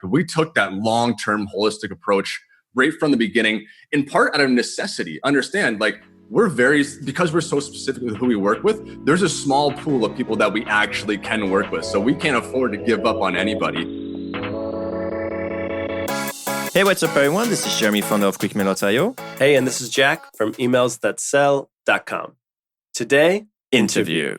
We took that long-term holistic approach right from the beginning, in part out of necessity. Understand, like, because we're so specific with who we work with, there's a small pool of people that we actually can work with. So we can't afford to give up on anybody. Hey, what's up, everyone? This is Jeremy, founder of QuickMail.io. Hey, and this is Jack from emailsthatsell.com. Today, interview.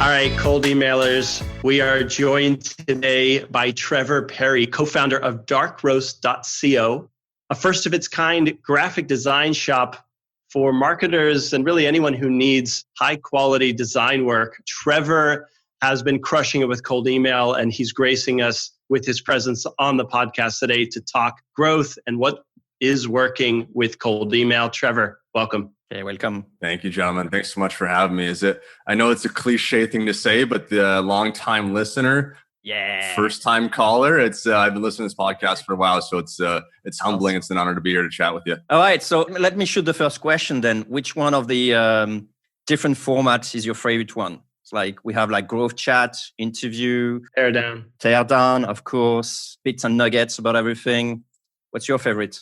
All right, cold emailers, we are joined today by Trevor Pare, co-founder of DarkRoast.co, a first of its kind graphic design shop for marketers and really anyone who needs high quality design work. Trevor has been crushing it with cold email, and he's gracing us with his presence on the podcast today to talk growth and what is working with cold email. Trevor, welcome. Hey, welcome. Thank you, gentlemen. Thanks so much for having me. I know it's a cliche thing to say, but the long-time listener, first-time caller, I've been listening to this podcast for a while, so it's humbling. It's an honor to be here to chat with you. All right, so let me shoot the first question then. Which one of the different formats is your favorite one? It's like we have like growth chat, interview, tear down, of course, bits and nuggets about everything. What's your favorite?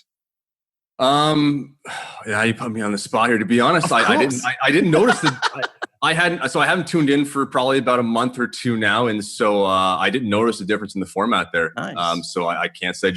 Yeah, you put me on the spot here. To be honest, I didn't notice that I haven't tuned in for probably about a month or two now, and so I didn't notice the difference in the format there. Nice. So I can't say.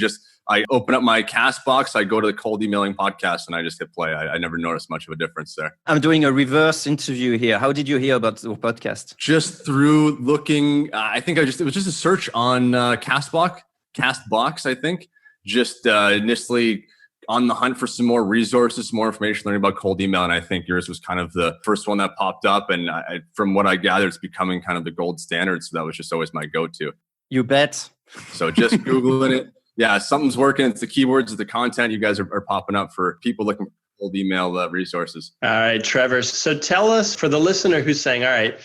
I open up my cast box, I go to the cold emailing podcast, and I just hit play. I never noticed much of a difference there. I'm doing a reverse interview here. How did you hear about the podcast? Just through looking. It was just a search on Castbox. I think just initially on the hunt for some more resources, more information, learning about cold email. And I think yours was kind of the first one that popped up. And from what I gather, it's becoming kind of the gold standard. So that was just always my go-to. You bet. So just Googling it. Yeah, something's working. It's the keywords, it's the content. You guys are popping up for people looking for cold email resources. All right, Trevor. So tell us, for the listener who's saying, all right,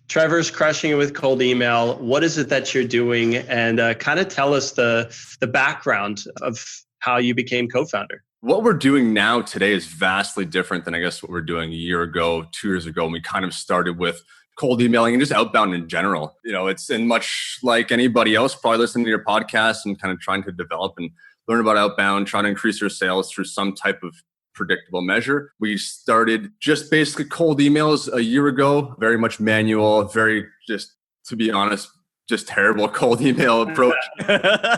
Trevor's crushing it with cold email. What is it that you're doing? And kind of tell us the background of how you became co-founder. What we're doing now today is vastly different than I guess what we're doing a year ago, 2 years ago, when we kind of started with cold emailing and just outbound in general. It's in much like anybody else probably listening to your podcast and kind of trying to develop and learn about outbound, trying to increase your sales through some type of predictable measure. We started just basically cold emails a year ago, very much manual, very just, to be honest, just terrible cold email approach,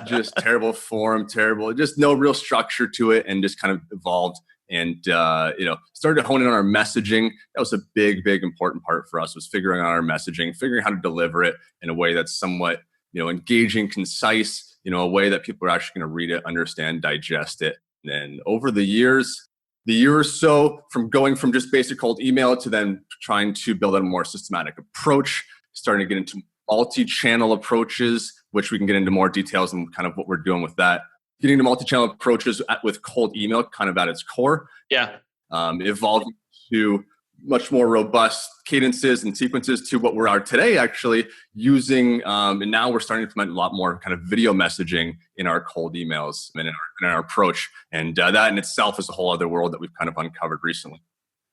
just terrible form, just no real structure to it, and just kind of evolved and, started honing on our messaging. That was a big, big important part for us, was figuring out our messaging, figuring how to deliver it in a way that's somewhat, engaging, concise, a way that people are actually going to read it, understand, digest it. And over the year or so, from going from just basic cold email to then trying to build a more systematic approach, starting to get into multi-channel approaches, which we can get into more details and kind of what we're doing with that. Getting into multi-channel approaches with cold email kind of at its core. Yeah. Evolving to much more robust cadences and sequences to what we are today, actually using, and now we're starting to implement a lot more kind of video messaging in our cold emails and in our approach. And that in itself is a whole other world that we've kind of uncovered recently.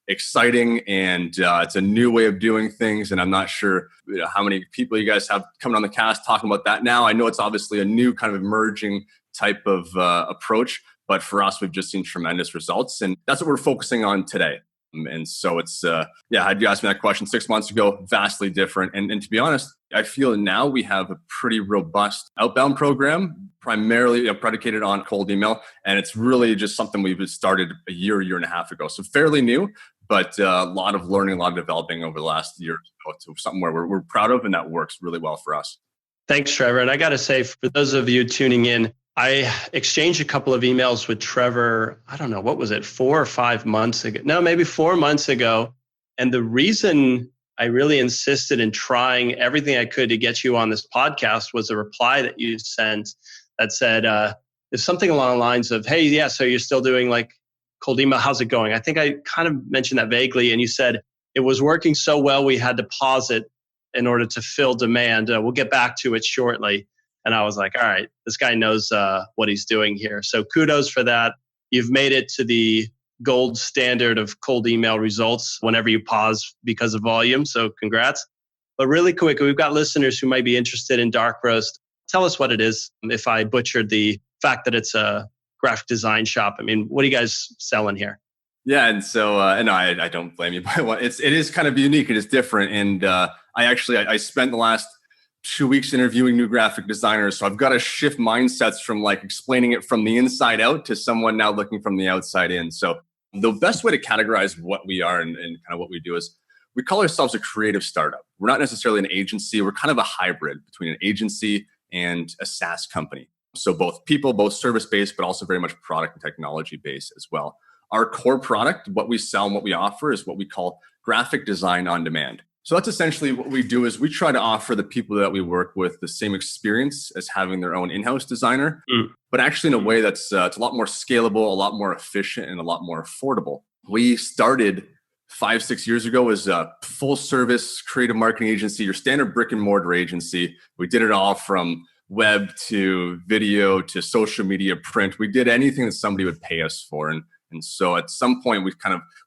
Exciting, and it's a new way of doing things, and I'm not sure how many people you guys have coming on the cast talking about that now. I know it's obviously a new kind of emerging type of approach, but for us, we've just seen tremendous results, and that's what we're focusing on today. And so it's, had you asked me that question 6 months ago, vastly different. And to be honest, I feel now we have a pretty robust outbound program, primarily predicated on cold email. And it's really just something we've started a year and a half ago. So fairly new, but a lot of learning, a lot of developing over the last year to something where we're proud of, and that works really well for us. Thanks, Trevor. And I got to say, for those of you tuning in, I exchanged a couple of emails with Trevor, I don't know, what was it, 4 or 5 months ago? No, maybe 4 months ago. And the reason I really insisted in trying everything I could to get you on this podcast was a reply that you sent that said, there's something along the lines of, hey, yeah, so you're still doing like cold email, how's it going? I think I kind of mentioned that vaguely. And you said it was working so well, we had to pause it in order to fill demand. We'll get back to it shortly. And I was like, all right, this guy knows what he's doing here. So kudos for that. You've made it to the gold standard of cold email results whenever you pause because of volume. So congrats. But really quick, we've got listeners who might be interested in DarkRoast. Tell us what it is. If I butchered the fact that it's a graphic design shop, I mean, what are you guys selling here? Yeah, and so and I don't blame you by what it is kind of unique. It is different, and I spent the last 2 weeks interviewing new graphic designers, so I've got to shift mindsets from like explaining it from the inside out to someone now looking from the outside in. So the best way to categorize what we are and kind of what we do is we call ourselves a creative startup. We're not necessarily an agency. We're kind of a hybrid between an agency and a SaaS company. So both people, both service-based, but also very much product and technology-based as well. Our core product, what we sell and what we offer is what we call graphic design on demand. So that's essentially what we do is we try to offer the people that we work with the same experience as having their own in-house designer, but actually in a way that's it's a lot more scalable, a lot more efficient, and a lot more affordable. We started 5-6 years ago as a full service creative marketing agency, your standard brick and mortar agency. We did it all from web to video to social media, print. We did anything that somebody would pay us for. And so at some point we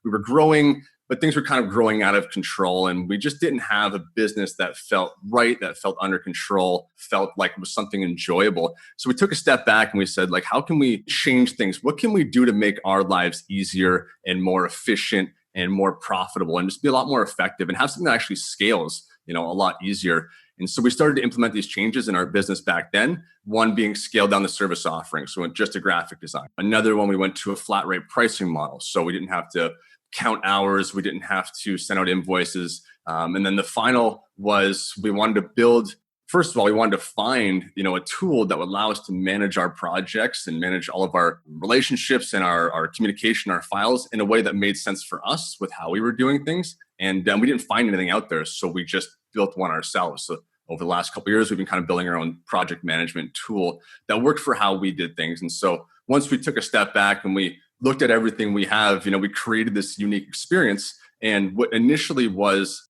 were growing, but things were kind of growing out of control. And we just didn't have a business that felt right, that felt under control, felt like it was something enjoyable. So we took a step back and we said, like, how can we change things? What can we do to make our lives easier and more efficient and more profitable and just be a lot more effective and have something that actually scales, a lot easier. And so we started to implement these changes in our business back then. One being scale down the service offering. So we went just to graphic design. Another one, we went to a flat rate pricing model. So we didn't have to count hours. We didn't have to send out invoices. And then the final was we wanted to build, first of all, we wanted to find, a tool that would allow us to manage our projects and manage all of our relationships and our communication, our files in a way that made sense for us with how we were doing things. And we didn't find anything out there. So we just built one ourselves. So over the last couple of years, we've been kind of building our own project management tool that worked for how we did things. And so once we took a step back and we looked at everything we have, we created this unique experience. And what initially was,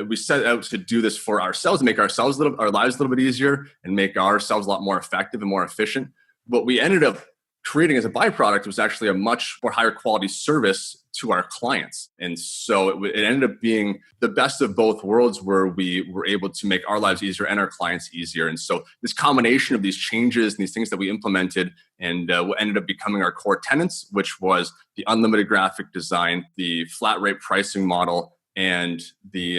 we set out to do this for ourselves, make ourselves our lives a little bit easier and make ourselves a lot more effective and more efficient. What we ended up creating as a byproduct was actually a much more higher quality service to our clients. And so it ended up being the best of both worlds where we were able to make our lives easier and our clients easier. And so this combination of these changes and these things that we implemented and what ended up becoming our core tenets, which was the unlimited graphic design, the flat rate pricing model, and the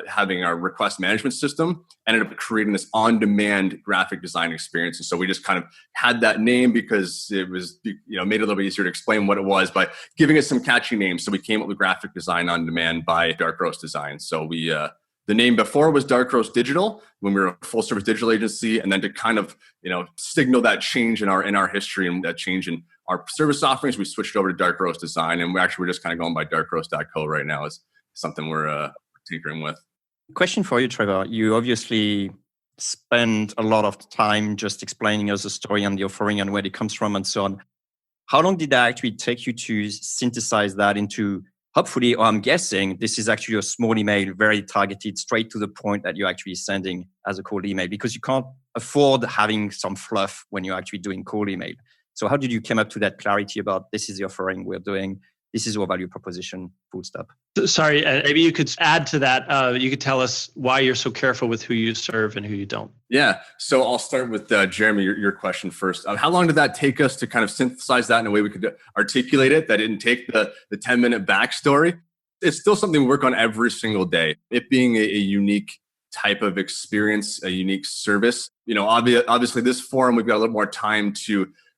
having our request management system, ended up creating this on-demand graphic design experience. And so we just kind of had that name because it was, made it a little bit easier to explain what it was by giving it some catchy names. So we came up with graphic design on demand by DarkRoast Design. So we the name before was DarkRoast Digital when we were a full service digital agency, and then to kind of signal that change in our history and that change in our service offerings, we switched over to DarkRoast Design, and we're just kind of going by DarkRoast.co right now. Is something we're tinkering with. Question for you, Trevor. You obviously spend a lot of time just explaining us the story and the offering and where it comes from and so on. How long did that actually take you to synthesize that into, hopefully, or I'm guessing, this is actually a small email, very targeted, straight to the point that you're actually sending as a cold email, because you can't afford having some fluff when you're actually doing cold email. So how did you come up to that clarity about this is the offering we're doing? This is our value proposition, full stop. Sorry, maybe you could add to that. You could tell us why you're so careful with who you serve and who you don't. Yeah. So I'll start with Jeremy, your question first. How long did that take us to kind of synthesize that in a way we could articulate it that didn't take the 10-minute backstory? It's still something we work on every single day. It being a unique type of experience, a unique service. Obviously this forum, we've got a little more time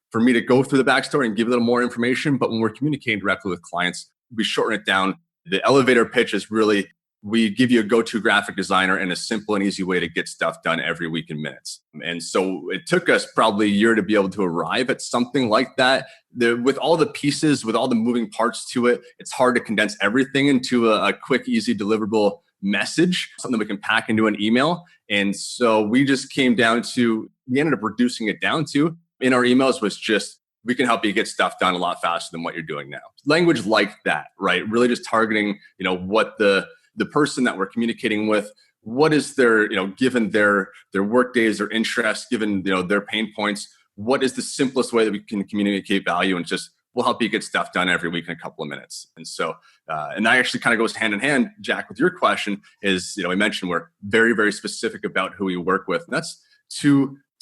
for me to go through the backstory and give a little more information. But when we're communicating directly with clients, we shorten it down. The elevator pitch is really, we give you a go-to graphic designer and a simple and easy way to get stuff done every week in minutes. And so it took us probably a year to be able to arrive at something like that. With all the pieces, with all the moving parts to it, it's hard to condense everything into a quick, easy, deliverable message, something we can pack into an email. And so we just we ended up reducing it down to, in our emails, was just, we can help you get stuff done a lot faster than what you're doing now. Language like that, right? Really just targeting, what the person that we're communicating with, what is their, given their work days, their interests, given, their pain points, what is the simplest way that we can communicate value, and just we'll help you get stuff done every week in a couple of minutes. And so, and that actually kind of goes hand in hand, Jack, with your question is, we mentioned we're very, very specific about who we work with. And that's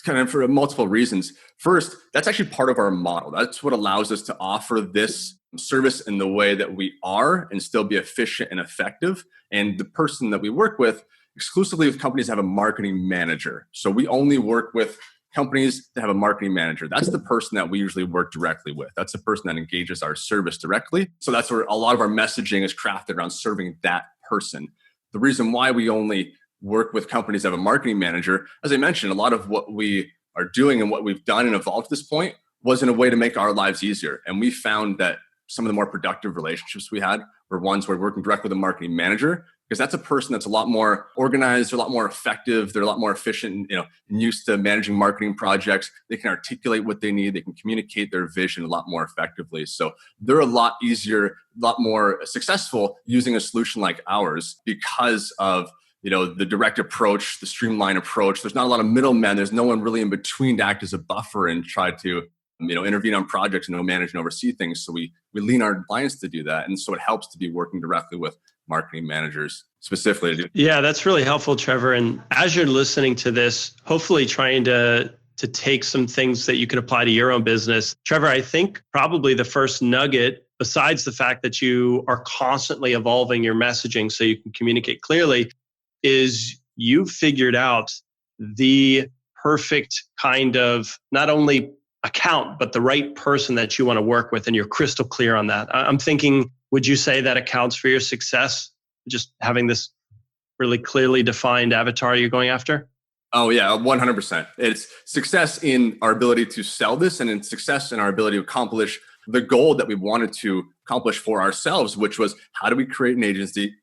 kind of for multiple reasons. First, that's actually part of our model. That's what allows us to offer this service in the way that we are and still be efficient and effective. And the person that we work with exclusively with companies have a marketing manager. So we only work with companies that have a marketing manager. That's the person that we usually work directly with. That's the person that engages our service directly. So that's where a lot of our messaging is crafted around serving that person. The reason why we only work with companies that have a marketing manager, as I mentioned, a lot of what we are doing and what we've done and evolved to this point was in a way to make our lives easier. And we found that some of the more productive relationships we had were ones where we're working directly with a marketing manager, because that's a person that's a lot more organized, they're a lot more effective, they're a lot more efficient, and used to managing marketing projects. They can articulate what they need, they can communicate their vision a lot more effectively. So they're a lot easier, a lot more successful using a solution like ours because of the direct approach, the streamlined approach. There's not a lot of middlemen. There's no one really in between to act as a buffer and try to intervene on projects and manage and oversee things. So we lean our clients to do that. And so it helps to be working directly with marketing managers specifically. Yeah, that's really helpful, Trevor. And as you're listening to this, hopefully trying to take some things that you can apply to your own business. Trevor, I think probably the first nugget, besides the fact that you are constantly evolving your messaging so you can communicate clearly, is you've figured out the perfect kind of not only account, but the right person that you want to work with, and you're crystal clear on that. I'm thinking, would you say that accounts for your success, just having this really clearly defined avatar you're going after? Oh yeah, 100%. It's success in our ability to sell this, and in success in our ability to accomplish the goal that we wanted to accomplish for ourselves, which was how do we create an agency?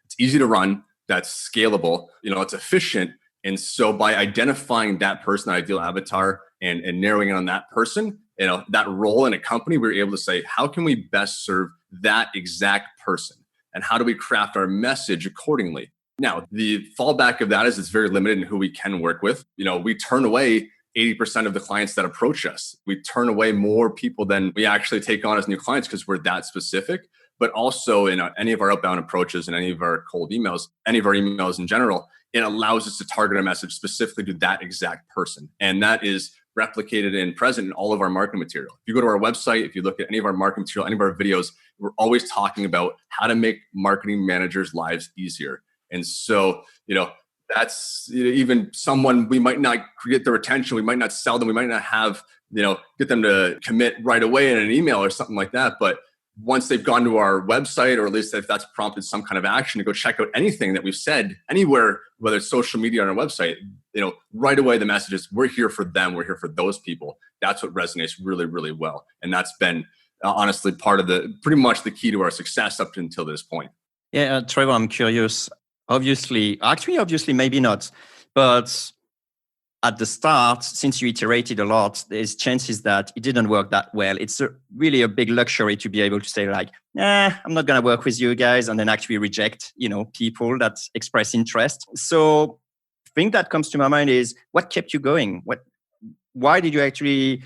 It's easy to run, that's scalable, it's efficient. And so by identifying that person, ideal avatar, and narrowing in on that person, that role in a company, we were able to say, how can we best serve that exact person? And how do we craft our message accordingly? Now, the fallback of that is it's very limited in who we can work with. We turn away 80% of the clients that approach us. We turn away more people than we actually take on as new clients because we're that specific. But also in any of our outbound approaches and any of our cold emails, any of our emails in general, it allows us to target a message specifically to that exact person. And that is replicated and present in all of our marketing material. If you go to our website, if you look at any of our marketing material, any of our videos, we're always talking about how to make marketing managers' lives easier. And so, that's even someone we might not get their attention, we might not sell them, we might not have, get them to commit right away in an email or something like that. But once they've gone to our website, or at least if that's prompted some kind of action to go check out anything that we've said anywhere, whether it's social media or on our website, right away the message is we're here for them, we're here for those people. That's what resonates really, really well. And that's been honestly part of pretty much the key to our success up until this point. Yeah, Trevor, I'm curious. Obviously, maybe not, but at the start, since you iterated a lot, there's chances that it didn't work that well. It's really a big luxury to be able to say like, I'm not going to work with you guys, and then actually reject, people that express interest. So the thing that comes to my mind is, what kept you going? Why did you actually,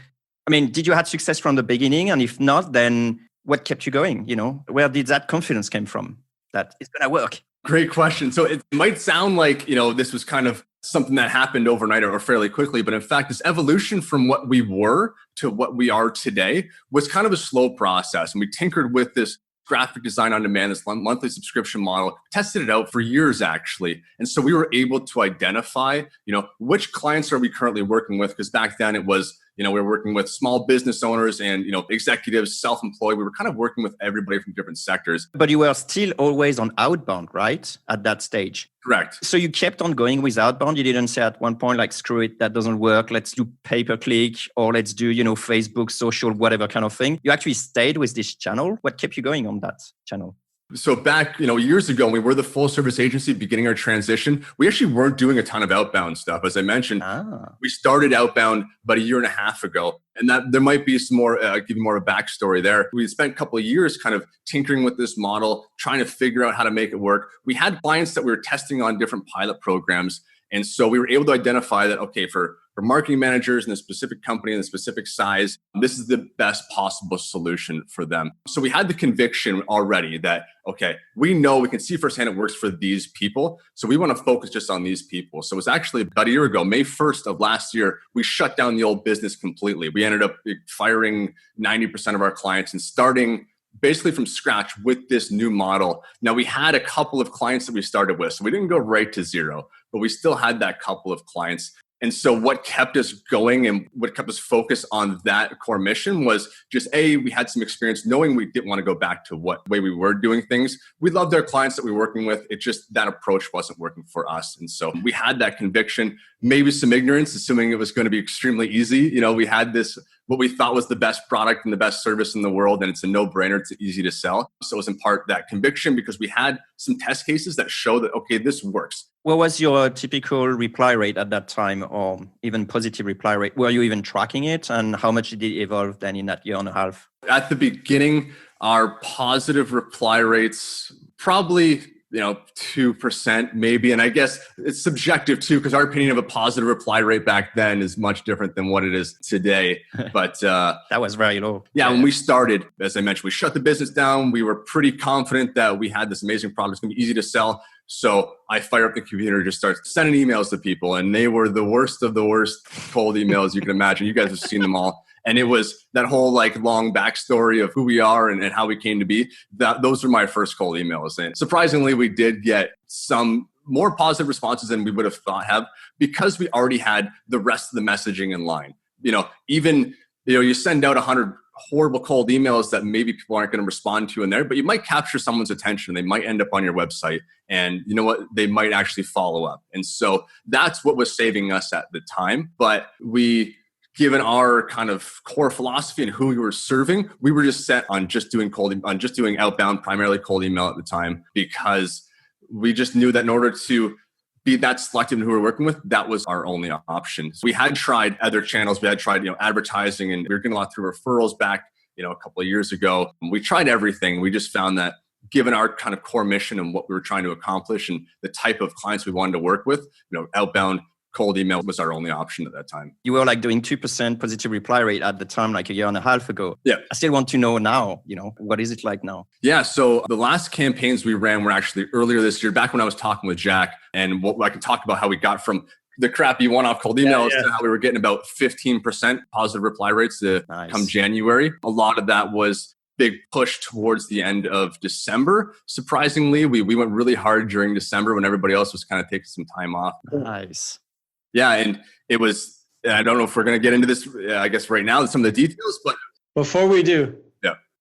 did you have success from the beginning? And if not, then what kept you going? Where did that confidence come from that it's going to work? Great question. So it might sound like, this was kind of something that happened overnight or fairly quickly. But in fact, this evolution from what we were to what we are today was kind of a slow process. And we tinkered with this graphic design on demand, this monthly subscription model, tested it out for years, actually. And so we were able to identify, which clients are we currently working with? Because back then it was, we were working with small business owners and, executives, self-employed. We were kind of working with everybody from different sectors. But you were still always on outbound, right? At that stage. Correct. So you kept on going with outbound. You didn't say at one point, like, screw it, that doesn't work. Let's do pay-per-click, or let's do, Facebook, social, whatever kind of thing. You actually stayed with this channel. What kept you going on that channel? So back, years ago, when we were the full service agency beginning our transition, we actually weren't doing a ton of outbound stuff. As I mentioned, we started outbound about a year and a half ago. And that there might be some more, give you more of a backstory there. We spent a couple of years kind of tinkering with this model, trying to figure out how to make it work. We had clients that we were testing on different pilot programs. And so we were able to identify that, okay, for marketing managers in a specific company and a specific size, this is the best possible solution for them. So we had the conviction already that, okay, we know, we can see firsthand it works for these people. So we want to focus just on these people. So it was actually about a year ago, May 1st of last year, we shut down the old business completely. We ended up firing 90% of our clients and starting basically from scratch with this new model. Now, we had a couple of clients that we started with, so we didn't go right to zero, but we still had that couple of clients. And so what kept us going and what kept us focused on that core mission was just, we had some experience knowing we didn't want to go back to what way we were doing things. We loved our clients that we were working with. It just, that approach wasn't working for us. And so we had that conviction, maybe some ignorance, assuming it was going to be extremely easy. We had this, what we thought was the best product and the best service in the world, and it's a no-brainer, it's easy to sell. So it was in part that conviction because we had some test cases that show that, okay, this works. What was your typical reply rate at that time, or even positive reply rate? Were you even tracking it? And how much did it evolve then in that year and a half? At the beginning, our positive reply rates probably 2% maybe. And I guess it's subjective too, because our opinion of a positive reply rate back then is much different than what it is today. But that was very low. Yeah, when we started, as I mentioned, we shut the business down. We were pretty confident that we had this amazing product. It's going to be easy to sell. So I fire up the computer, just start sending emails to people. And they were the worst of the worst cold emails you can imagine. You guys have seen them all. And it was that whole long backstory of who we are and how we came to be. Those were my first cold emails. And surprisingly, we did get some more positive responses than we would have thought because we already had the rest of the messaging in line. You send out 100 horrible cold emails that maybe people aren't going to respond to in there, but you might capture someone's attention. They might end up on your website, and you know what? They might actually follow up. And so that's what was saving us at the time. But given our kind of core philosophy and who we were serving, we were just set on just doing outbound, primarily cold email at the time, because we just knew that in order to be that selective in who we're working with, that was our only option. So we had tried other channels. We had tried, advertising, and we were getting a lot through referrals back, a couple of years ago. We tried everything. We just found that given our kind of core mission and what we were trying to accomplish and the type of clients we wanted to work with, outbound cold email was our only option at that time. You were doing 2% positive reply rate at the time, a year and a half ago. Yeah. I still want to know now, what is it like now? Yeah. So the last campaigns we ran were actually earlier this year, back when I was talking with Jack, and what I can talk about how we got from the crappy one-off cold emails to how we were getting about 15% positive reply rates come January. A lot of that was big push towards the end of December. Surprisingly, we went really hard during December when everybody else was kind of taking some time off. Nice. Yeah, and it was, I don't know if we're going to get into this, I guess right now, some of the details, but... Before we do,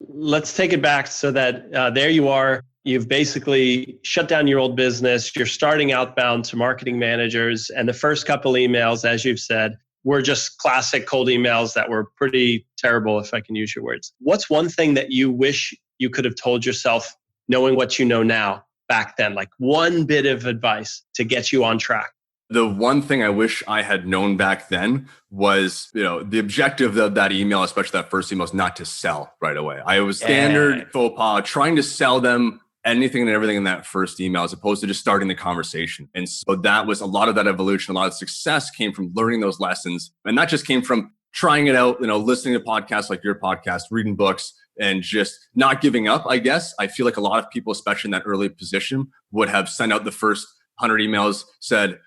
let's take it back so that there you are. You've basically shut down your old business. You're starting outbound to marketing managers. And the first couple emails, as you've said, were just classic cold emails that were pretty terrible, if I can use your words. What's one thing that you wish you could have told yourself, knowing what you know now, back then? One bit of advice to get you on track. The one thing I wish I had known back then was, the objective of that email, especially that first email, is not to sell right away. I was standard faux pas, trying to sell them anything and everything in that first email, as opposed to just starting the conversation. And so that was a lot of that evolution. A lot of success came from learning those lessons. And that just came from trying it out, listening to podcasts like your podcast, reading books, and just not giving up, I guess. I feel like a lot of people, especially in that early position, would have sent out the first 100 emails, said,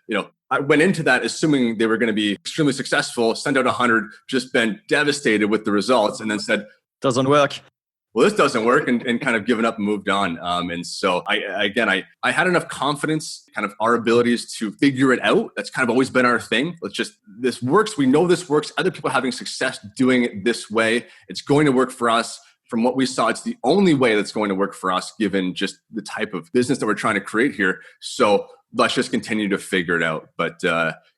I went into that assuming they were going to be extremely successful, sent out 100, just been devastated with the results, and then said, doesn't work. Well, this doesn't work, and kind of given up and moved on. And so I had enough confidence, kind of our abilities to figure it out. That's kind of always been our thing. This works. We know this works. Other people are having success doing it this way. It's going to work for us. From what we saw, it's the only way that's going to work for us, given just the type of business that we're trying to create here. So let's just continue to figure it out. But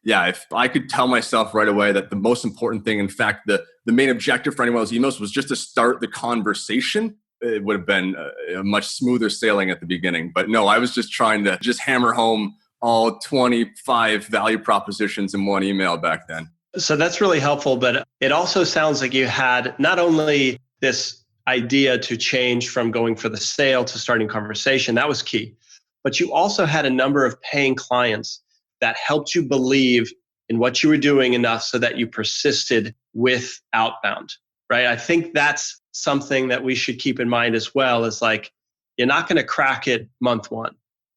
if I could tell myself right away that the most important thing, in fact, the main objective for anyone else's emails was just to start the conversation, it would have been a much smoother sailing at the beginning. But no, I was just trying to just hammer home all 25 value propositions in one email back then. So that's really helpful. But it also sounds like you had not only this idea to change from going for the sale to starting conversation, that was key. But you also had a number of paying clients that helped you believe in what you were doing enough so that you persisted with outbound, right? I think that's something that we should keep in mind as well, is like, you're not going to crack it month one.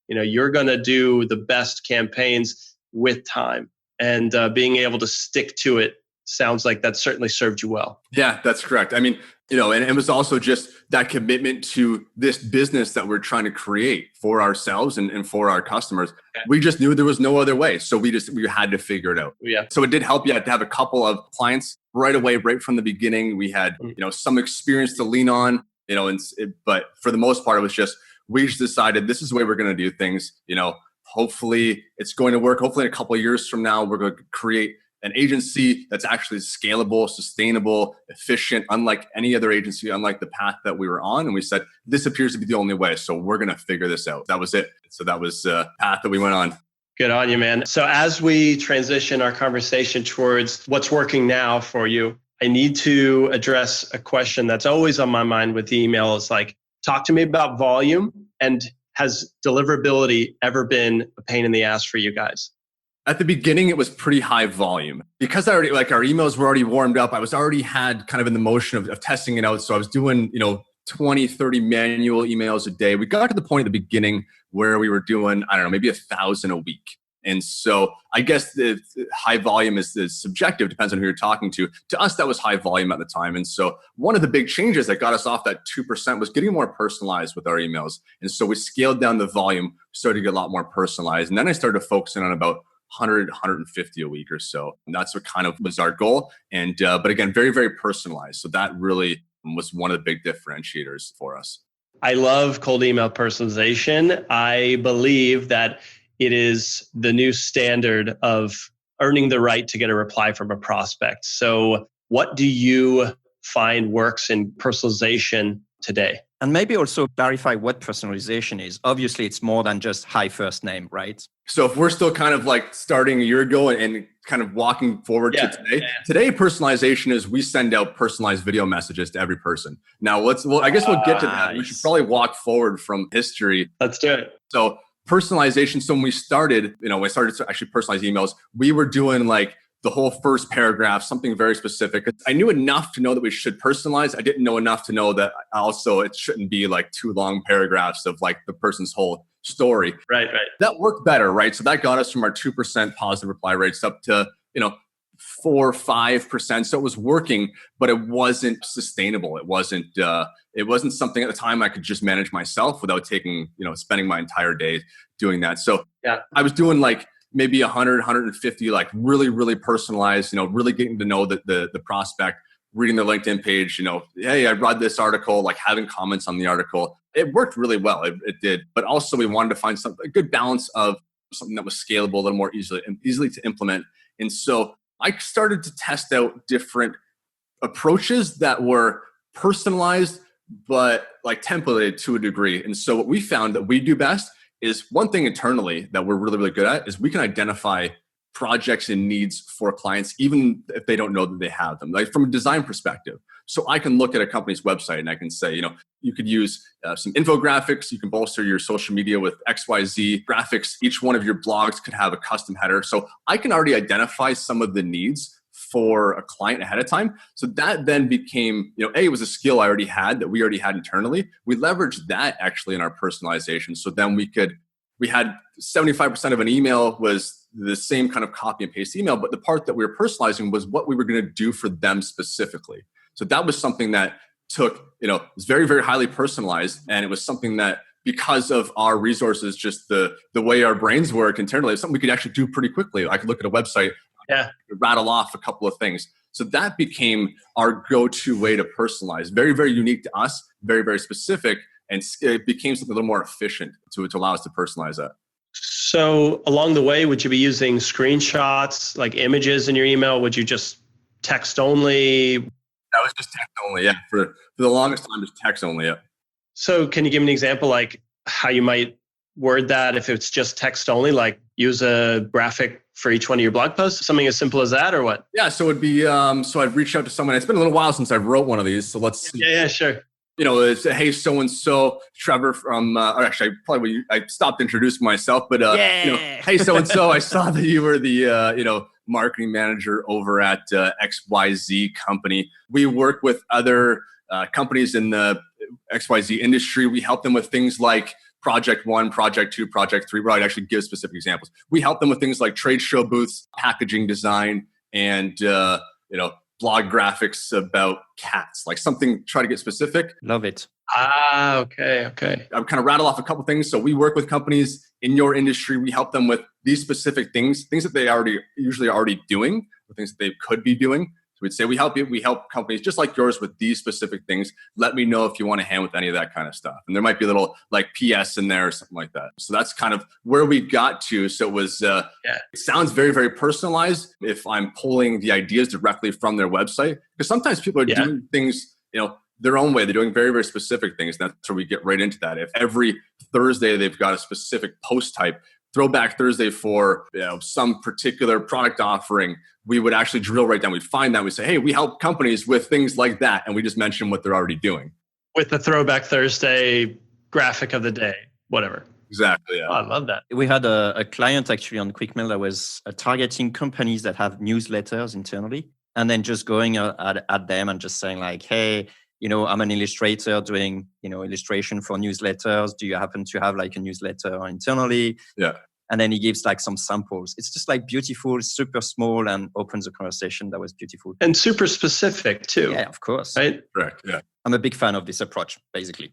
You're going to do the best campaigns with time, and being able to stick to it sounds like that certainly served you well. Yeah, that's correct. I mean, and it was also just that commitment to this business that we're trying to create for ourselves and for our customers. Okay. We just knew there was no other way. So we had to figure it out. Yeah. So it did help you to have a couple of clients right away, right from the beginning. We had, some experience to lean on, but for the most part, it was just, we just decided this is the way we're going to do things. Hopefully it's going to work. Hopefully in a couple of years from now, we're going to create an agency that's actually scalable, sustainable, efficient, unlike any other agency, unlike the path that we were on. And we said, this appears to be the only way. So we're going to figure this out. That was it. So that was the path that we went on. Good on you, man. So as we transition our conversation towards what's working now for you, I need to address a question that's always on my mind with email. Is like, talk to me about volume, and has deliverability ever been a pain in the ass for you guys? At the beginning, it was pretty high volume because our emails were already warmed up. I was already had kind of in the motion of testing it out. So I was doing, 20, 30 manual emails a day. We got to the point at the beginning where we were doing, maybe 1,000 a week. And so I guess the high volume is subjective, depends on who you're talking to. To us, that was high volume at the time. And so one of the big changes that got us off that 2% was getting more personalized with our emails. And so we scaled down the volume, started to get a lot more personalized. And then I started focusing on about 100, 150 a week or so. And that's what kind of was our goal. And, but again, very, very personalized. So that really was one of the big differentiators for us. I love cold email personalization. I believe that it is the new standard of earning the right to get a reply from a prospect. So what do you find works in personalization today? And maybe also clarify what personalization is. Obviously, it's more than just hi first name, right? So if we're still kind of like starting a year ago and kind of walking forward to today, today personalization is we send out personalized video messages to every person. Now, I guess we'll get to that. We should probably walk forward from history. Let's do it. So personalization. So when we started, we started to actually personalize emails. We were doing like the whole first paragraph, something very specific. I knew enough to know that we should personalize. I didn't know enough to know that also it shouldn't be like 2 long paragraphs of like the person's whole story. Right. That worked better, right? So that got us from our 2% positive reply rates up to, 4 or 5%. So it was working, but it wasn't sustainable. It wasn't something at the time I could just manage myself without taking, spending my entire day doing that. So I was doing like maybe 100, 150, like really, really personalized, really getting to know the prospect, reading their LinkedIn page, hey, I read this article, like having comments on the article. It worked really well. It did. But also we wanted to find a good balance of something that was scalable, a little more easily to implement. And so I started to test out different approaches that were personalized, but like templated to a degree. And so what we found that we do best is one thing internally that we're really, really good at is we can identify projects and needs for clients, even if they don't know that they have them, like from a design perspective. So I can look at a company's website and I can say, you could use some infographics. You can bolster your social media with XYZ graphics. Each one of your blogs could have a custom header. So I can already identify some of the needs for a client ahead of time. So that then became, it was a skill I already had that we already had internally. We leveraged that actually in our personalization. So then we had 75% of an email was the same kind of copy and paste email, but the part that we were personalizing was what we were going to do for them specifically. So that was something that took, was very, very highly personalized. And it was something that because of our resources, just the way our brains work internally, it's something we could actually do pretty quickly. I could look at a website, rattle off a couple of things. So that became our go-to way to personalize. Very, very unique to us, very, very specific. And it became something a little more efficient to allow us to personalize that. So along the way, would you be using screenshots, like images in your email? Would you just text only? That was just text only, yeah. For the longest time, just text only, yeah. So can you give me an example, like how you might word that if it's just text only, like use a graphic for each one of your blog posts? Something as simple as that or what? Yeah, so it'd be, so I'd reach out to someone. It's been a little while since I wrote one of these, so let's see. Yeah, sure. It's hey, so and so, Trevor from. Or actually, I stopped introducing myself, but hey, so and so, I saw that you were the marketing manager over at XYZ company. We work with other companies in the XYZ industry. We help them with things like Project 1, Project 2, Project 3, where I'd actually give specific examples. We help them with things like trade show booths, packaging design, and blog graphics about cats, like something, try to get specific. Love it. Okay. I'm kind of rattle off a couple things. So we work with companies in your industry. We help them with these specific things that they usually already doing, or things that they could be doing. So we'd say, we help companies just like yours with these specific things. Let me know if you want a hand with any of that kind of stuff. And there might be a little like PS in there or something like that. So that's kind of where we got to. So it was, it sounds very, very personalized if I'm pulling the ideas directly from their website, because sometimes people are doing things, their own way. They're doing very, very specific things. That's where we get right into that. If every Thursday they've got a specific post type, Throwback Thursday for some particular product offering, we would actually drill right down. We'd find that. We'd say, hey, we help companies with things like that. And we just mention what they're already doing. With the Throwback Thursday graphic of the day, whatever. Exactly. Yeah. Oh, I love that. We had a client actually on QuickMail that was targeting companies that have newsletters internally, and then just going at them and just saying like, hey, I'm an illustrator doing, illustration for newsletters. Do you happen to have like a newsletter internally? Yeah. And then he gives like some samples. It's just like beautiful, super small, and opens a conversation that was beautiful. And super specific too. Yeah, of course. Right? Correct. Yeah. I'm a big fan of this approach, basically.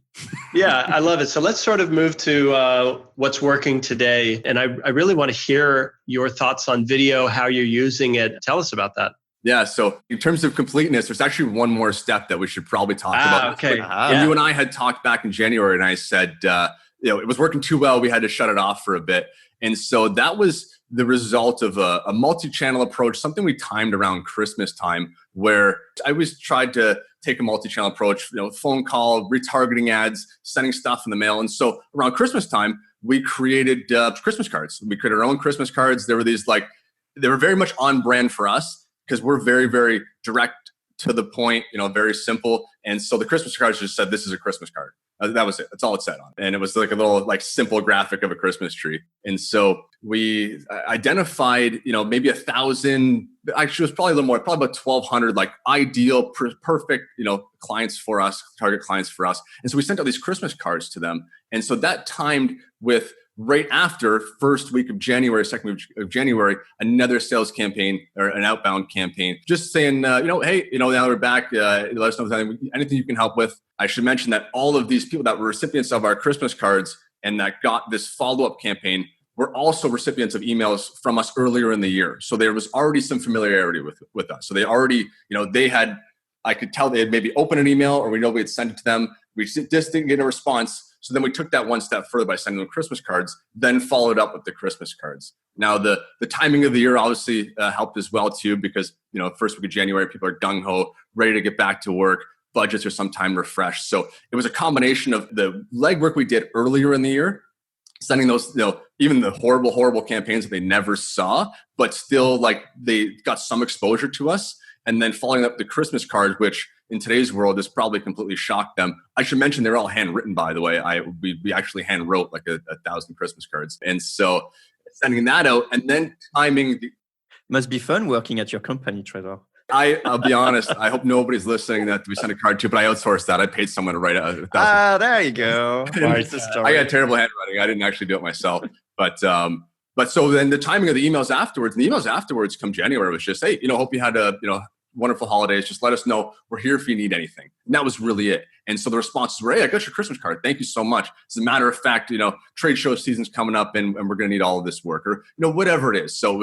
Yeah, I love it. So let's sort of move to what's working today. And I really want to hear your thoughts on video, how you're using it. Tell us about that. Yeah. So in terms of completeness, there's actually one more step that we should probably talk about. Okay. You and I had talked back in January, and I said, it was working too well. We had to shut it off for a bit. And so that was the result of a multi-channel approach, something we timed around Christmas time, where I always tried to take a multi-channel approach, phone call, retargeting ads, sending stuff in the mail. And so around Christmas time, we created Christmas cards. We created our own Christmas cards. There were they were very much on brand for us, because we're very, very direct to the point, very simple. And so the Christmas cards just said, this is a Christmas card. That was it. That's all it said on it. And it was like a little simple graphic of a Christmas tree. And so we identified, maybe 1,000, actually it was probably a little more, probably about 1,200 ideal, perfect, clients for us, target clients for us. And so we sent out these Christmas cards to them. And so that timed with right after first week of January, second week of January, another sales campaign or an outbound campaign, just saying, hey, now we're back. Let us know if there's anything you can help with. I should mention that all of these people that were recipients of our Christmas cards and that got this follow-up campaign were also recipients of emails from us earlier in the year. So there was already some familiarity with us. So they already, I could tell they had maybe opened an email, or we know we had sent it to them. We just didn't get a response. So then we took that one step further by sending them Christmas cards, then followed up with the Christmas cards. Now, the timing of the year obviously helped as well, too, because, first week of January, people are gung-ho, ready to get back to work. Budgets are sometime refreshed. So it was a combination of the legwork we did earlier in the year, sending those, even the horrible, horrible campaigns that they never saw, but still they got some exposure to us. And then following up the Christmas cards, which in today's world has probably completely shocked them. I should mention they're all handwritten, by the way. We actually hand wrote 1,000 Christmas cards. And so sending that out and then timing. Must be fun working at your company, Trevor. I'll be honest. I hope nobody's listening that we sent a card to, but I outsourced that. I paid someone to write 1,000. There you go. I got terrible handwriting. I didn't actually do it myself. But so then the timing of the emails afterwards, and the emails afterwards come January was just, hey, hope you had wonderful holidays. Just let us know. We're here if you need anything. And that was really it. And so the responses were, hey, I got your Christmas card. Thank you so much. As a matter of fact, trade show season's coming up and we're going to need all of this work, or, whatever it is. So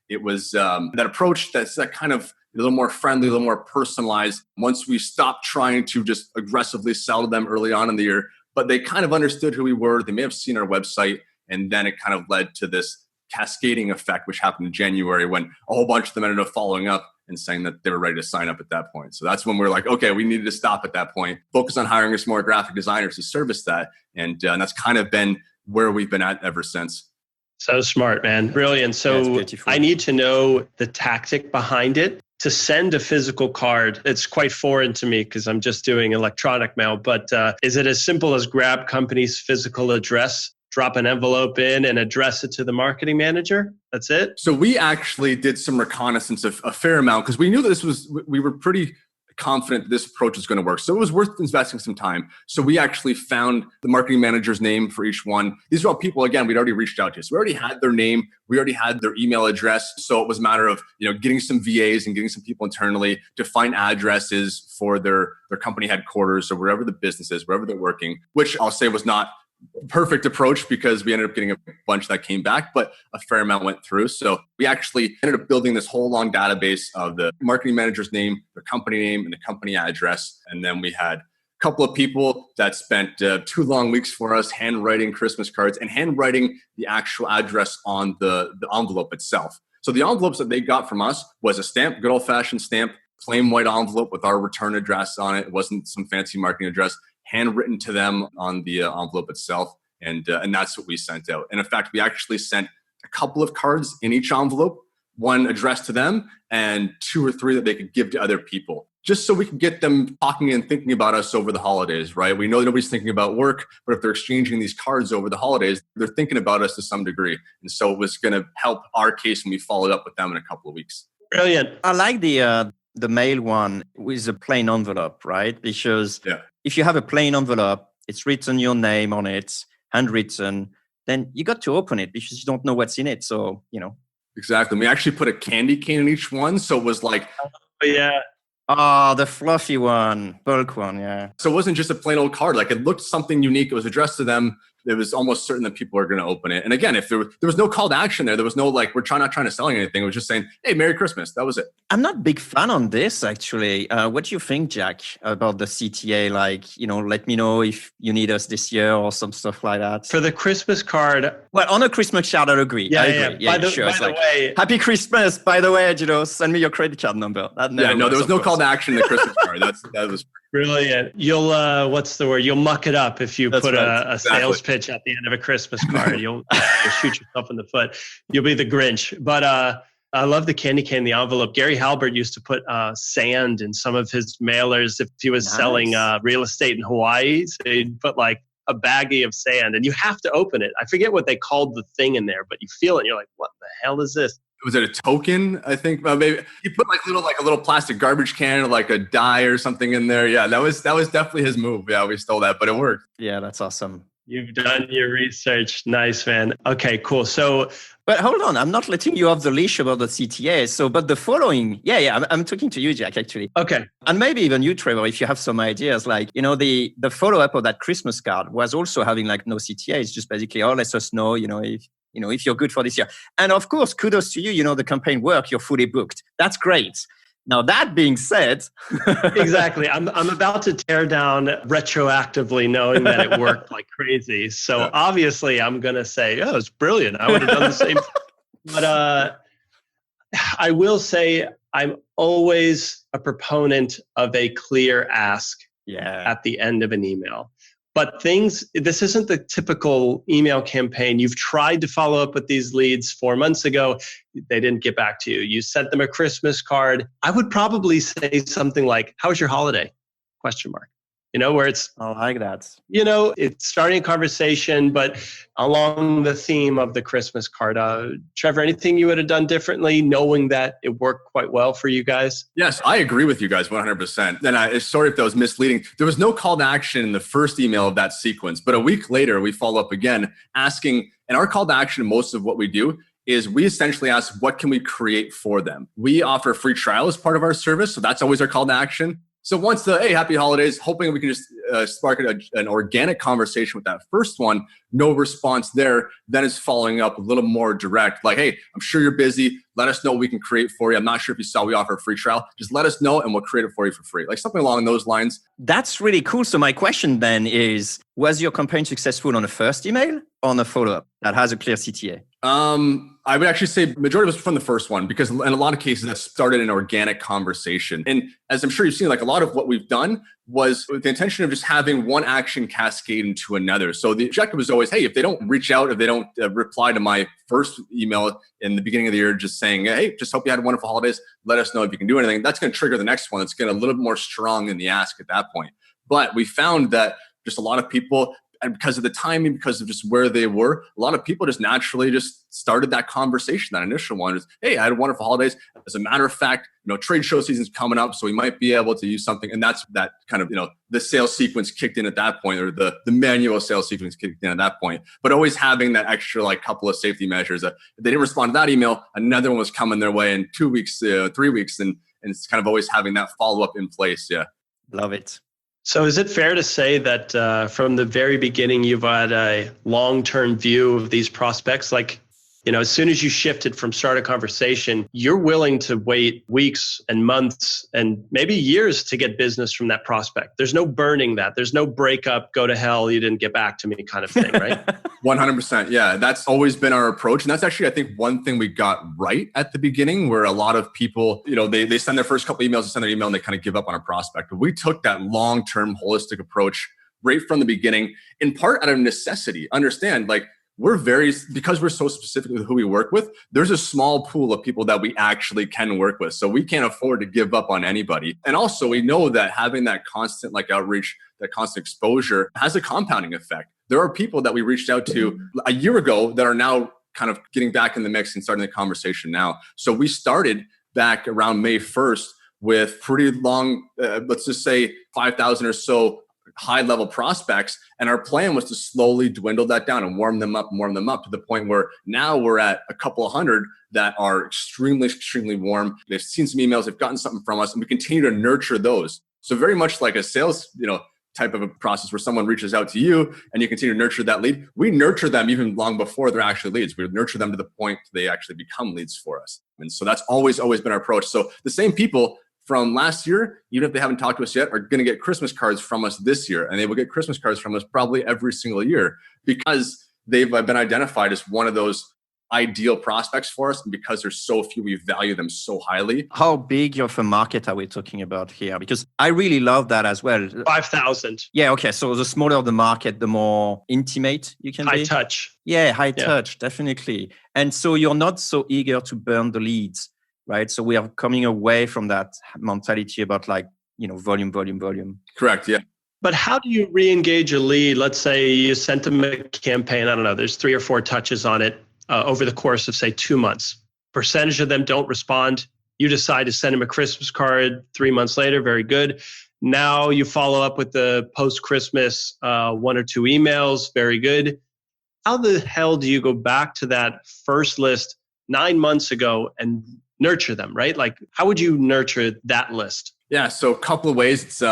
it was that approach that's that kind of a little more friendly, a little more personalized. Once we stopped trying to just aggressively sell to them early on in the year, but they kind of understood who we were. They may have seen our website, and then it kind of led to this cascading effect, which happened in January when a whole bunch of them ended up following up and saying that they were ready to sign up at that point. So that's when we're like, okay, we needed to stop at that point, focus on hiring some more graphic designers to service that. And that's kind of been where we've been at ever since. So smart, man. Brilliant. So I need to know the tactic behind it. to send a physical card, it's quite foreign to me because I'm just doing electronic mail. But is it as simple as grab company's physical address, drop an envelope in and address it to the marketing manager? That's it? So we actually did some reconnaissance of a fair amount because we knew that we were pretty confident this approach is going to work. So it was worth investing some time. So we actually found the marketing manager's name for each one. These are all people, again, we'd already reached out to. So we already had their name. We already had their email address. So it was a matter of, getting some VAs and getting some people internally to find addresses for their company headquarters or wherever the business is, wherever they're working, which I'll say was not perfect approach because we ended up getting a bunch that came back, but a fair amount went through. So we actually ended up building this whole long database of the marketing manager's name, their company name, and the company address. And then we had a couple of people that spent 2 long weeks for us handwriting Christmas cards and handwriting the actual address on the envelope itself. So the envelopes that they got from us was a stamp, good old-fashioned stamp, plain white envelope with our return address on it. It wasn't some fancy marketing address. Handwritten to them on the envelope itself. And that's what we sent out. And in fact, we actually sent a couple of cards in each envelope, one addressed to them and 2 or 3 that they could give to other people, just so we could get them talking and thinking about us over the holidays, right? We know nobody's thinking about work, but if they're exchanging these cards over the holidays, they're thinking about us to some degree. And so it was going to help our case when we followed up with them in a couple of weeks. Brilliant. I like the mail one with a plain envelope, right? Because if you have a plain envelope, it's written your name on it, handwritten, then you got to open it because you don't know what's in it. So, Exactly. We actually put a candy cane in each one. So it was like, the fluffy one, bulk one. Yeah. So it wasn't just a plain old card. Like it looked something unique. It was addressed to them. It was almost certain that people are going to open it. And again, if there was no call to action there was no we're not trying to sell anything. It was just saying, hey, Merry Christmas. That was it. I'm not a big fan on this, actually. What do you think, Jack, about the CTA? Let me know if you need us this year or some stuff like that. For the Christmas card. Well, on a Christmas card, I agree. I agree. By the way, Happy Christmas, by the way, send me your credit card number. There was no call to action in the Christmas card. That was brilliant. You'll, what's the word? You'll muck it up if you put a sales pitch at the end of a Christmas card. You'll shoot yourself in the foot. You'll be the Grinch. But I love the candy cane, the envelope. Gary Halbert used to put sand in some of his mailers if he was selling real estate in Hawaii. So he'd put a baggie of sand and you have to open it. I forget what they called the thing in there, but you feel it and you're like, what the hell is this? Was it a token? I think maybe he put a little plastic garbage can, like a die or something in there. Yeah, that was definitely his move. Yeah, we stole that, but it worked. Yeah, that's awesome. You've done your research. Nice, man. Okay, cool. So, but hold on, I'm not letting you off the leash about the CTA. So, but the following, I'm talking to you, Jack, actually. Okay. And maybe even you, Trevor, if you have some ideas, the follow-up of that Christmas card was also having no CTA. It's just basically, let us know, if you're good for this year. And of course, kudos to you, the campaign worked, you're fully booked. That's great. Now, that being said... Exactly. I'm about to tear down retroactively knowing that it worked like crazy. So obviously, I'm going to say, oh, it's brilliant. I would have done the same. But I will say I'm always a proponent of a clear ask at the end of an email. But this isn't the typical email campaign. You've tried to follow up with these leads 4 months ago. They didn't get back to you. You sent them a Christmas card. I would probably say something like, how was your holiday? ? Where it's... I like that. It's starting a conversation, but along the theme of the Christmas card. Trevor, anything you would have done differently knowing that it worked quite well for you guys? Yes, I agree with you guys 100%. Then sorry if that was misleading. There was no call to action in the first email of that sequence, but a week later, we follow up again asking, and our call to action, most of what we do is we essentially ask, what can we create for them? We offer a free trial as part of our service. So that's always our call to action. So once hey, happy holidays, hoping we can just spark an organic conversation with that first one, no response there, then it's following up a little more direct, like, hey, I'm sure you're busy. Let us know what we can create for you. I'm not sure if you saw we offer a free trial. Just let us know and we'll create it for you for free. Like something along those lines. That's really cool. So my question then is, was your campaign successful on the first email or on a follow-up that has a clear CTA? I would actually say majority was from the first one because in a lot of cases that started an organic conversation. And as I'm sure you've seen, like a lot of what we've done was with the intention of just having one action cascade into another. So the objective was always, hey, if they don't reach out, if they don't reply to my first email in the beginning of the year, just saying, hey, just hope you had wonderful holidays. Let us know if you can do anything. That's going to trigger the next one. It's going to a little bit more strong in the ask at that point. But we found that just a lot of people, and because of the timing, because of just where they were, a lot of people just naturally just started that conversation. That initial one is, hey, I had wonderful holidays. As a matter of fact, trade show season's coming up, so we might be able to use something. And that's that kind of, the sales sequence kicked in at that point, or the manual sales sequence kicked in at that point. But always having that extra couple of safety measures. If they didn't respond to that email, another one was coming their way in 2 weeks, 3 weeks, and it's kind of always having that follow up in place. Yeah, love it. So is it fair to say that from the very beginning, you've had a long-term view of these prospects? As soon as you shifted from start a conversation, you're willing to wait weeks and months and maybe years to get business from that prospect. There's no burning that. There's no breakup, go to hell, you didn't get back to me kind of thing, right? 100%. Yeah, that's always been our approach. And that's actually, I think, one thing we got right at the beginning, where a lot of people, they send their first couple emails, they send their email and they kind of give up on a prospect. But we took that long-term holistic approach right from the beginning, in part out of necessity. Understand, because we're so specific with who we work with, there's a small pool of people that we actually can work with. So we can't afford to give up on anybody. And also we know that having that constant outreach, that constant exposure has a compounding effect. There are people that we reached out to a year ago that are now kind of getting back in the mix and starting the conversation now. So we started back around May 1st with pretty long, let's just say 5,000 or so high-level prospects. And our plan was to slowly dwindle that down and warm them up to the point where now we're at a couple of hundred that are extremely, extremely warm. They've seen some emails, they've gotten something from us, and we continue to nurture those. So very much like a sales, type of a process where someone reaches out to you and you continue to nurture that lead. We nurture them even long before they're actually leads. We nurture them to the point they actually become leads for us. And so that's always been our approach. So the same people from last year, even if they haven't talked to us yet, are going to get Christmas cards from us this year. And they will get Christmas cards from us probably every single year because they've been identified as one of those ideal prospects for us. And because there's so few, we value them so highly. How big of a market are we talking about here? Because I really love that as well. 5,000. Yeah, okay. So the smaller the market, the more intimate you can be. High touch. Yeah, high touch, definitely. And so you're not so eager to burn the leads. Right. So we are coming away from that mentality about volume. Correct. Yeah. But how do you re-engage a lead? Let's say you sent them a campaign. I don't know. There's 3 or 4 touches on it over the course of, say, 2 months. Percentage of them don't respond. You decide to send them a Christmas card 3 months later. Very good. Now you follow up with the post-Christmas 1 or 2 emails. Very good. How the hell do you go back to that first list 9 months ago and nurture them, right? How would you nurture that list? Yeah, so a couple of ways. It's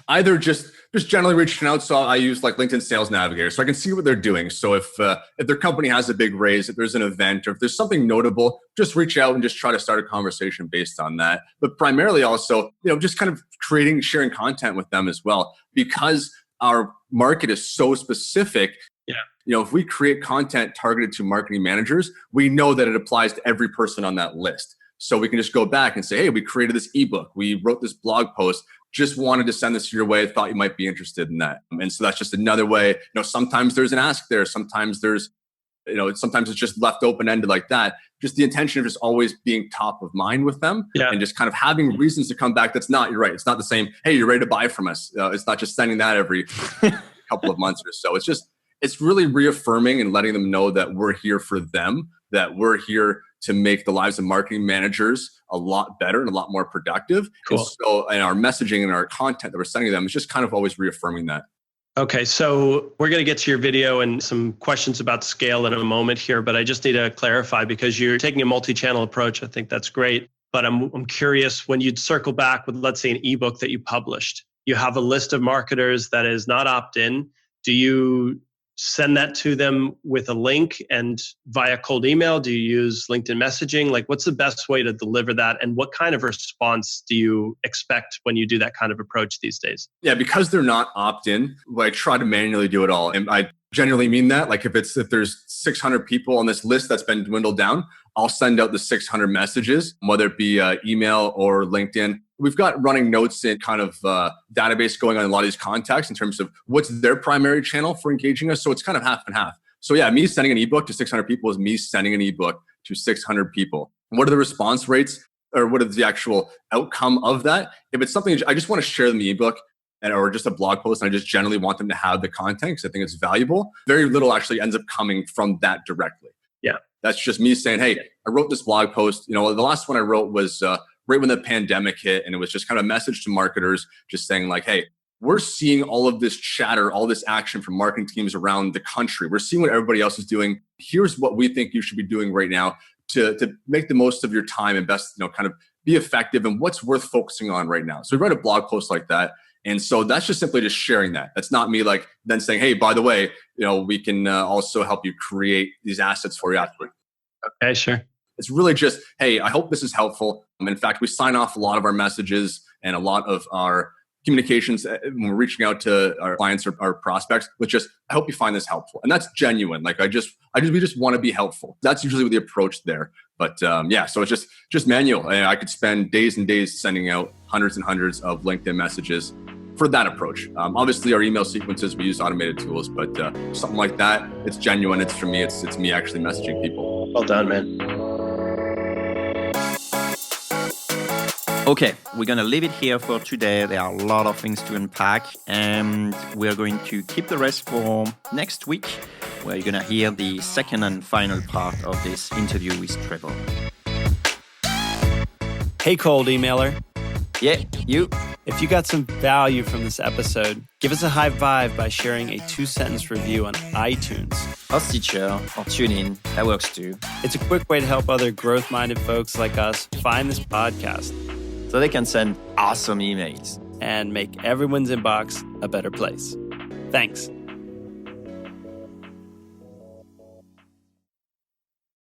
either just generally reaching out. So I use LinkedIn Sales Navigator, so I can see what they're doing. So if their company has a big raise, if there's an event, or if there's something notable, just reach out and just try to start a conversation based on that. But primarily also, just kind of sharing content with them as well, because our market is so specific. Yeah. If we create content targeted to marketing managers, we know that it applies to every person on that list. So we can just go back and say, hey, we created this ebook. We wrote this blog post. Just wanted to send this your way. Thought you might be interested in that. And so that's just another way. Sometimes there's an ask there. Sometimes sometimes it's just left open-ended like that. Just the intention of just always being top of mind with them and just kind of having reasons to come back. You're right. It's not the same, hey, you're ready to buy from us. It's not just sending that every couple of months or so. It's really reaffirming and letting them know that we're here for them, that we're here to make the lives of marketing managers a lot better and a lot more productive. Cool. And our messaging and our content that we're sending them is just kind of always reaffirming that. Okay, so we're going to get to your video and some questions about scale in a moment here, but I just need to clarify because you're taking a multi-channel approach. I think that's great. But I'm curious, when you'd circle back with, let's say, an ebook that you published, you have a list of marketers that is not opt-in. Do you send that to them with a link and via cold email? Do you use LinkedIn messaging? What's the best way to deliver that? And what kind of response do you expect when you do that kind of approach these days? Yeah, because they're not opt-in, I try to manually do it all. And I genuinely mean that. Like if there's 600 people on this list that's been dwindled down, I'll send out the 600 messages, whether it be email or LinkedIn. We've got running notes in kind of database going on a lot of these contacts in terms of what's their primary channel for engaging us. So it's kind of half and half. So yeah, me sending an ebook to 600 people is me sending an ebook to 600 people. And what are the response rates, or what is the actual outcome of that? If it's something I just want to share them the ebook, or just a blog post, and I just generally want them to have the content because I think it's valuable, very little actually ends up coming from that directly. Yeah. That's just me saying, hey, I wrote this blog post. The last one I wrote was right when the pandemic hit, and it was just kind of a message to marketers just saying like, hey, we're seeing all of this chatter, all this action from marketing teams around the country. We're seeing what everybody else is doing. Here's what we think you should be doing right now to make the most of your time and best, kind of be effective, and what's worth focusing on right now. So we write a blog post like that. And so that's just simply just sharing that. That's not me like then saying, hey, by the way, we can also help you create these assets for you afterward. Okay, sure. It's really just, hey, I hope this is helpful. In fact, we sign off a lot of our messages and a lot of our communications when we're reaching out to our clients or our prospects with just, I hope you find this helpful. And that's genuine. Like we just want to be helpful. That's usually the approach there. But so it's just manual. I could spend days and days sending out hundreds and hundreds of LinkedIn messages for that approach. Obviously our email sequences, we use automated tools, but something like that, it's genuine. It's for me, it's me actually messaging people. Well done, man. Okay, we're going to leave it here for today. There are a lot of things to unpack, and we're going to keep the rest for next week, where you're going to hear the second and final part of this interview with Trevor. Hey, cold emailer. Yeah, you. If you got some value from this episode, give us a high vibe by sharing a 2-sentence review on iTunes. Or Stitcher, or TuneIn, that works too. It's a quick way to help other growth-minded folks like us find this podcast, so they can send awesome emails and make everyone's inbox a better place. Thanks.